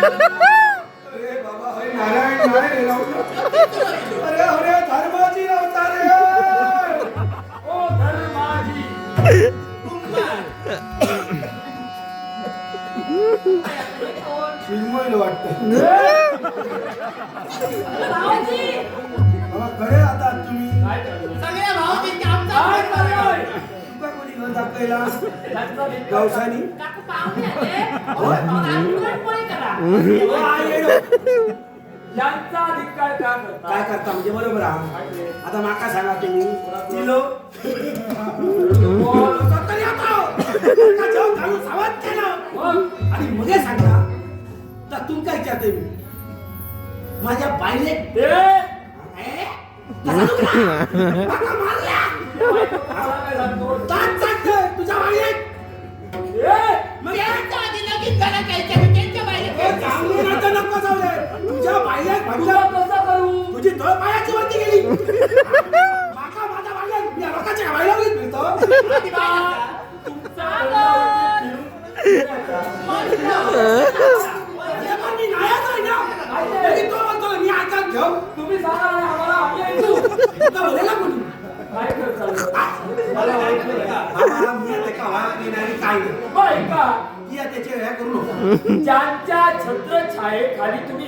अरे बाबा होय नारायण नारायण अरे अरे धर्माजी अवतार ओ धर्माजी चिन्मयला वाटतं भाऊजी बाबा खरे आता तुम्ही काय करतो? सगळ्या भाऊजींचे आमचा काय करतोय? तुका कोणी घर दाखवायला त्यांचा भिक्कार गावसानी काकू पाहुणे आले पुरणपोळी करा यांचा धिक्कार का करता? काय करता म्हणजे बरोबर हा आता माका सांगा तुम्ही दिलो बोल. तरी आता माका जेव्हा घालून सावध केलं मग आणि मध्ये सांगा तर तुमका विचारते मी माझ्या बाईने ते माका मारल्या मला काय सांगतो? ताट चाटतोय तुझ्या बाईने ए, मग त्यांच्या आधी लगीन झालं त्यांच्या त्यांच्या बाईला चांगली नातं नको जाऊ दे तुझ्या बाईने तुला म्हटलं कसं करू? तुझी तळ पायाची वरती गेली माका माझ्या बाईने मी लोकांच्या बाईला घेत फिरतो तुमचा अरे पण मी नाहीच आहे ना तरी तो म्हणतो मी ऐकत घेऊ तुम्ही सांगा आणि आम्हाला आम्ही ऐकू. तुला बोलेला कोणी काय करता? मला माहित नाही. बाबा मी आता का वाहत नाही आणि काय नाही बरं, ऐका. की त्याची हे करू नको ज्यांच्या छत्रछायेखाली तुम्ही